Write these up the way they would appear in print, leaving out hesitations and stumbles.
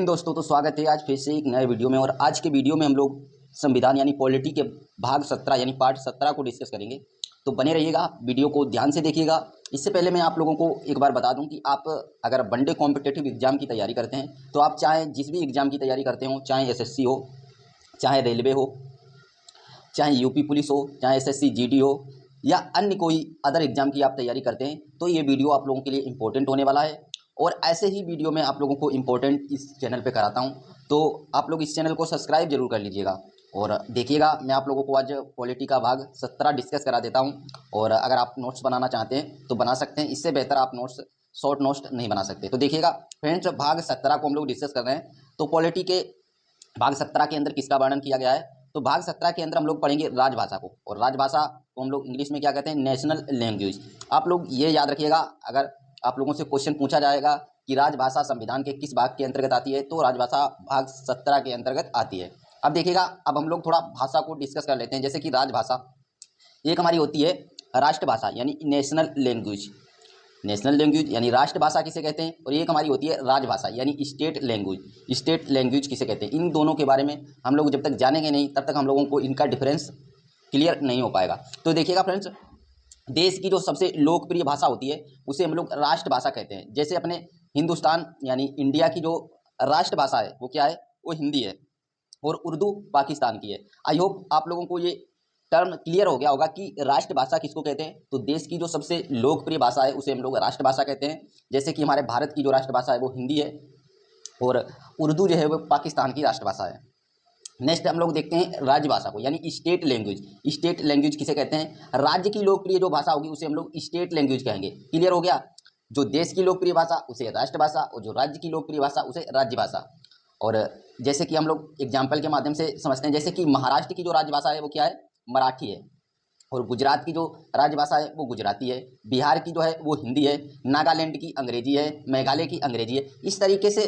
दोस्तों, तो स्वागत है आज फिर से एक नए वीडियो में। और आज के वीडियो में हम लोग संविधान यानी पॉलिटी के भाग 17 यानी पार्ट 17 को डिस्कस करेंगे। तो बने रहिएगा, वीडियो को ध्यान से देखिएगा। इससे पहले मैं आप लोगों को एक बार बता दूं कि आप अगर वनडे कॉम्पिटिटिव एग्जाम की तैयारी करते हैं तो आप चाहे जिस भी एग्जाम की तैयारी करते हो, चाहे एसएससी हो, चाहे रेलवे हो, चाहे यूपी पुलिस हो, चाहे एसएससी जीडी हो, या अन्य कोई अदर एग्जाम की आप तैयारी करते हैं, तो ये वीडियो आप लोगों के लिए इंपॉर्टेंट होने वाला है। और ऐसे ही वीडियो मैं आप लोगों को इंपॉर्टेंट इस चैनल पे कराता हूं, तो आप लोग इस चैनल को सब्सक्राइब जरूर कर लीजिएगा। और देखिएगा, मैं आप लोगों को आज पॉलिटी का भाग 17 डिस्कस करा देता हूं। और अगर आप नोट्स बनाना चाहते हैं तो बना सकते हैं, इससे बेहतर आप नोट्स शॉर्ट नोट्स नहीं बना सकते। तो देखिएगा फ्रेंड्स, भाग 17 को हम लोग डिस्कस कर रहे हैं। तो पॉलिटी के भाग 17 के अंदर किसका वर्णन किया गया है? तो भाग 17 के अंदर हम लोग पढ़ेंगे राजभाषा को। और राजभाषा को हम लोग इंग्लिश में क्या कहते हैं? National language. आप लोग ये याद रखिएगा, अगर आप लोगों से क्वेश्चन पूछा जाएगा कि राजभाषा संविधान के किस भाग के अंतर्गत आती है, तो राजभाषा भाग 17 के अंतर्गत आती है। अब देखिएगा, अब हम लोग थोड़ा भाषा को डिस्कस कर लेते हैं। जैसे कि राजभाषा एक हमारी होती है राष्ट्रभाषा यानी नेशनल लैंग्वेज। नेशनल लैंग्वेज यानी राष्ट्रभाषा किसे कहते हैं? और एक हमारी होती है राजभाषा यानी स्टेट लैंग्वेज। स्टेट लैंग्वेज किसे कहते हैं? इन दोनों के बारे में हम लोग जब तक जानेंगे नहीं, तब तक हम लोगों को इनका डिफरेंस क्लियर नहीं हो पाएगा। तो देखिएगा फ्रेंड्स, देश की जो सबसे लोकप्रिय भाषा होती है उसे हम लोग राष्ट्रभाषा कहते हैं। जैसे अपने हिंदुस्तान यानी इंडिया की जो राष्ट्रभाषा है वो क्या है? वो हिंदी है। और उर्दू पाकिस्तान की है। आई होप आप लोगों को ये टर्म क्लियर हो गया होगा कि राष्ट्रभाषा किसको कहते हैं। तो देश की जो सबसे लोकप्रिय भाषा है उसे हम लोग राष्ट्रभाषा कहते हैं। जैसे कि हमारे भारत की जो राष्ट्रभाषा है वो हिंदी है, और उर्दू जो है वो पाकिस्तान की राष्ट्रभाषा है। नेक्स्ट हम लोग देखते हैं राजभाषा को यानी स्टेट लैंग्वेज। स्टेट लैंग्वेज किसे कहते हैं? राज्य की लोकप्रिय जो भाषा होगी उसे हम लोग स्टेट लैंग्वेज कहेंगे। क्लियर हो गया? जो देश की लोकप्रिय भाषा उसे राष्ट्रभाषा, और जो राज्य की लोकप्रिय भाषा उसे राज्यभाषा। और जैसे कि हम लोग एग्जाम्पल के माध्यम से समझते हैं, जैसे कि महाराष्ट्र की जो राजभाषा है वो क्या है? मराठी है। और गुजरात की जो राजभाषा है वो गुजराती है। बिहार की जो है वो हिंदी है। नागालैंड की अंग्रेजी है। मेघालय की अंग्रेजी है। इस तरीके से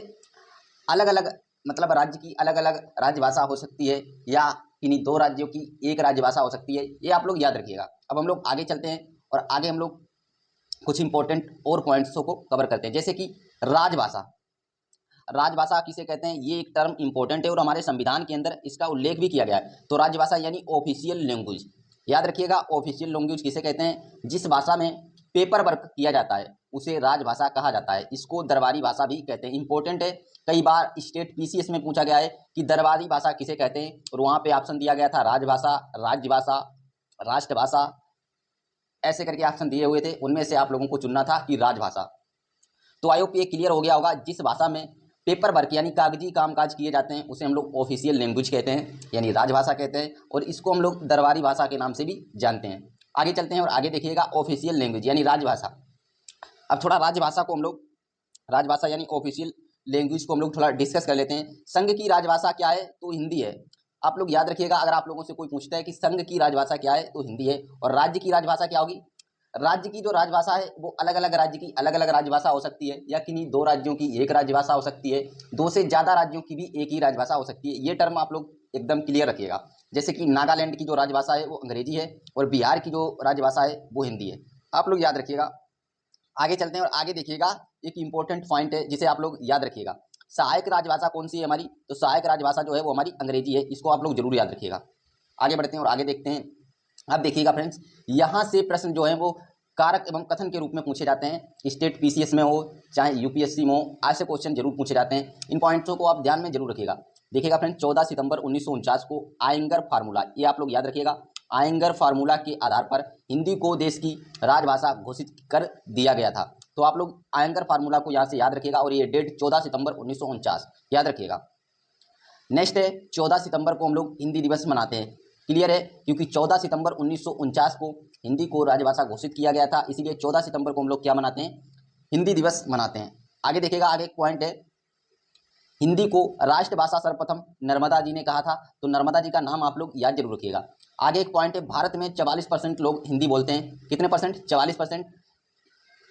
अलग अलग, मतलब राज्य की अलग अलग राजभाषा हो सकती है, या इन्हीं दो राज्यों की एक राजभाषा हो सकती है। ये आप लोग याद रखिएगा। अब हम लोग आगे चलते हैं और आगे हम लोग कुछ इंपॉर्टेंट और पॉइंट्सों को कवर करते हैं। जैसे कि राजभाषा। राजभाषा किसे कहते हैं? ये एक टर्म इंपॉर्टेंट है और हमारे संविधान के अंदर इसका उल्लेख भी किया गया है। तो राजभाषा यानी ऑफिशियल लैंग्वेज। याद रखिएगा, ऑफिशियल लैंग्वेज किसे कहते हैं? जिस भाषा में पेपर वर्क किया जाता है उसे राजभाषा कहा जाता है। इसको दरबारी भाषा भी कहते हैं। इंपॉर्टेंट है, कई बार स्टेट पीसीएस में पूछा गया है कि दरबारी भाषा किसे कहते हैं, और वहां पे ऑप्शन दिया गया था राजभाषा, राज्यभाषा, राष्ट्रभाषा, ऐसे करके ऑप्शन दिए हुए थे। उनमें से आप लोगों को चुनना था कि राजभाषा। तो आई होप ये क्लियर हो गया होगा। जिस भाषा में पेपर वर्क यानी कागजी कामकाज किए जाते हैं उसे हम लोग ऑफिशियल लैंग्वेज कहते हैं, यानी राजभाषा कहते हैं। और इसको हम लोग दरबारी भाषा के नाम से भी जानते हैं। आगे चलते हैं और आगे देखिएगा, ऑफिशियल लैंग्वेज यानी राजभाषा। अब थोड़ा राजभाषा को हम लोग, राजभाषा यानी ऑफिशियल लैंग्वेज को हम लोग थोड़ा डिस्कस कर लेते हैं। संघ की राजभाषा क्या है? तो हिंदी है। आप लोग याद रखिएगा, अगर आप लोगों से कोई पूछता है कि संघ की राजभाषा क्या है, तो हिंदी है। और राज्य की राजभाषा क्या होगी? राज्य की जो राजभाषा है वो अलग अलग राज्य की अलग अलग राजभाषा हो सकती है, या किन्हीं दो राज्यों की एक राजभाषा हो सकती है, दो से ज्यादा राज्यों की भी एक ही राजभाषा हो सकती है। ये टर्म आप लोग एकदम क्लियर रखिएगा। जैसे कि नागालैंड की जो राजभाषा है वो अंग्रेजी है, और बिहार की जो राजभाषा है वो हिंदी है। आप लोग याद रखिएगा। आगे चलते हैं और आगे देखिएगा, एक इंपॉर्टेंट पॉइंट है जिसे आप लोग याद रखिएगा। सहायक राजभाषा कौन सी है हमारी? तो सहायक राजभाषा जो है वो हमारी अंग्रेजी है। इसको आप लोग जरूर याद रखिएगा। आगे बढ़ते हैं और आगे देखते हैं। अब देखिएगा फ्रेंड्स, यहाँ से प्रश्न जो है वो कारक एवं कथन के रूप में पूछे जाते हैं। स्टेट पीसीएस में हो चाहे यूपीएससी में हो, ऐसे क्वेश्चन जरूर पूछे जाते हैं। इन पॉइंट्सों को आप ध्यान में जरूर रखिएगा। देखिएगा फ्रेंड्स, 14 सितंबर 1949 को आयंगर फार्मूला, ये आप लोग याद रखिएगा, आयंगर फार्मूला के आधार पर हिंदी को देश की राजभाषा घोषित कर दिया गया था। तो आप लोग आयंगर फार्मूला को यहाँ से याद रखिएगा, और ये डेट 14 सितंबर 1949 याद रखिएगा। नेक्स्ट है, 14 सितंबर को हम लोग हिंदी दिवस मनाते हैं। क्लियर है? क्योंकि 14 सितंबर 1949 को हिंदी को राजभाषा घोषित किया गया था, इसीलिए 14 सितंबर को हम लोग क्या मनाते हैं? हिंदी दिवस मनाते हैं। आगे देखिएगा, आगे एक पॉइंट है, हिंदी को राष्ट्रभाषा सर्वप्रथम नर्मदा जी ने कहा था। तो नर्मदा जी का नाम आप लोग याद जरूर रखिएगा। आगे एक पॉइंट है, भारत में 44% लोग हिंदी बोलते हैं। कितने परसेंट? 44%।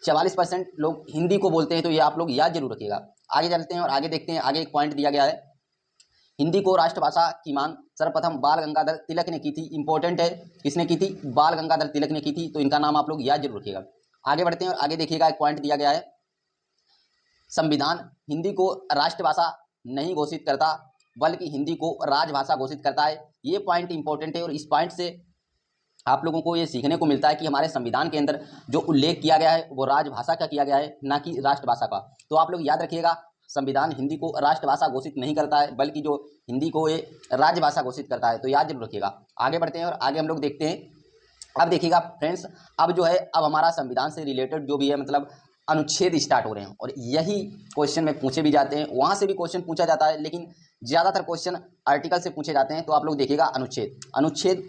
44% लोग हिंदी को बोलते हैं, तो ये आप लोग याद जरूर रखिएगा। आगे चलते हैं और आगे देखते हैं। आगे एक पॉइंट दिया गया है, हिंदी को राष्ट्रभाषा की मांग सर्वप्रथम बाल गंगाधर तिलक ने की थी। इंपॉर्टेंट है, किसने की थी? बाल गंगाधर तिलक ने की थी। तो इनका नाम आप लोग याद जरूर रखिएगा। आगे बढ़ते हैं और आगे देखिएगा, एक पॉइंट दिया गया है, संविधान हिंदी को राष्ट्रभाषा नहीं घोषित करता बल्कि हिंदी को राजभाषा घोषित करता है। ये पॉइंट इंपॉर्टेंट है और इस पॉइंट से आप लोगों को ये सीखने को मिलता है कि हमारे संविधान के अंदर जो उल्लेख किया गया है वो राजभाषा का किया गया है, ना कि राष्ट्रभाषा का। तो आप लोग याद रखिएगा, संविधान हिंदी को राष्ट्रभाषा घोषित नहीं करता है बल्कि जो हिंदी को ये राजभाषा घोषित करता है। तो याद जरूर रखिएगा। आगे बढ़ते हैं और आगे हम लोग देखते हैं। अब देखिएगा फ्रेंड्स, अब जो है अब हमारा संविधान से रिलेटेड जो भी है मतलब अनुच्छेद स्टार्ट हो रहे हैं और यही क्वेश्चन में पूछे भी जाते हैं, वहाँ से भी क्वेश्चन पूछा जाता है, लेकिन ज़्यादातर क्वेश्चन आर्टिकल से पूछे जाते हैं। तो आप लोग देखिएगा अनुच्छेद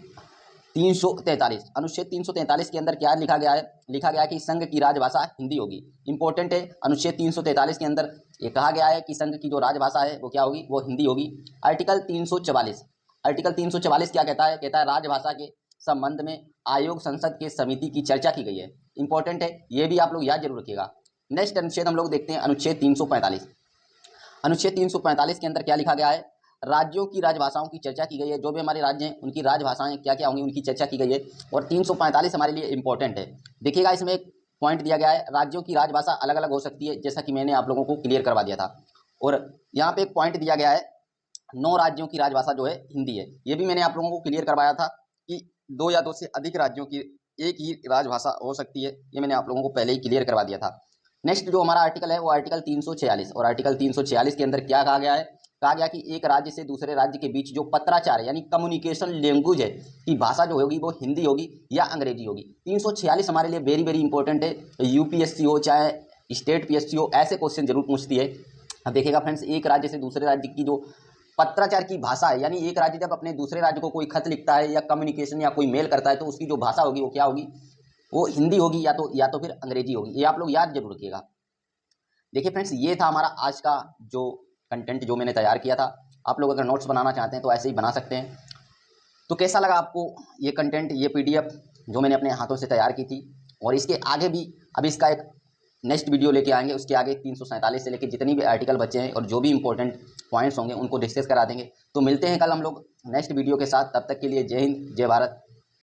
343, अनुच्छेद 343 के अंदर क्या लिखा गया है? लिखा गया है कि संघ की राजभाषा हिंदी होगी। इंपॉर्टेंट है, अनुच्छेद 343 के अंदर ये कहा गया है कि संघ की जो राजभाषा है वो क्या होगी? वो हिंदी होगी। आर्टिकल 344 क्या कहता है? कहता है राजभाषा के संबंध में आयोग संसद के समिति की चर्चा की गई है। इंपॉर्टेंट है, ये भी आप लोग याद जरूर रखिएगा। नेक्स्ट अनुच्छेद हम लोग देखते हैं, अनुच्छेद 345। अनुच्छेद 345 के अंदर क्या लिखा गया है? राज्यों की राजभाषाओं की चर्चा की गई है। जो भी हमारे राज्य हैं उनकी राजभाषाएं क्या क्या होंगी, उनकी चर्चा की गई है। और 345 हमारे लिए इंपॉर्टेंट है। देखिएगा, इसमें एक पॉइंट दिया गया है, राज्यों की राजभाषा अलग अलग हो सकती है, जैसा कि मैंने आप लोगों को क्लियर करवा दिया था। और यहाँ पे एक पॉइंट दिया गया है, 9 राज्यों की राजभाषा जो है हिंदी है। ये भी मैंने आप लोगों को क्लियर करवाया था कि 2 या 2 से अधिक राज्यों की एक ही राजभाषा हो सकती है। ये मैंने आप लोगों को पहले ही क्लियर करवा दिया था। नेक्स्ट जो हमारा आर्टिकल है वो आर्टिकल 346, और आर्टिकल 346 के अंदर क्या कहा गया है? कहा गया कि एक राज्य से दूसरे राज्य के बीच जो पत्राचार है यानी कम्युनिकेशन लैंग्वेज है की भाषा जो होगी वो हिंदी होगी या अंग्रेजी होगी। 346 हमारे लिए वेरी वेरी इंपॉर्टेंट है। यूपीएससी हो चाहे स्टेट पीएससी हो, ऐसे क्वेश्चन जरूर पूछती है। अब देखिएगा फ्रेंड्स, एक राज्य से दूसरे राज्य की जो पत्राचार की भाषा है, यानी एक राज्य जब अपने दूसरे राज्य को कोई खत लिखता है या कम्युनिकेशन या कोई मेल करता है तो उसकी जो भाषा होगी वो क्या होगी? वो हिंदी होगी या तो फिर अंग्रेजी होगी। ये आप लोग याद जरूर रखिएगा। देखिए फ्रेंड्स, ये था हमारा आज का जो कंटेंट जो मैंने तैयार किया था। आप लोग अगर नोट्स बनाना चाहते हैं तो ऐसे ही बना सकते हैं। तो कैसा लगा आपको ये कंटेंट, ये पीडीएफ जो मैंने अपने हाथों से तैयार की थी? और इसके आगे भी अब इसका एक नेक्स्ट वीडियो लेके आएंगे, उसके आगे 347 से लेके जितनी भी आर्टिकल बचे हैं और जो भी इंपॉर्टेंट पॉइंट्स होंगे उनको डिस्कस करा देंगे। तो मिलते हैं कल हम लोग नेक्स्ट वीडियो के साथ। तब तक के लिए जय हिंद, जय भारत।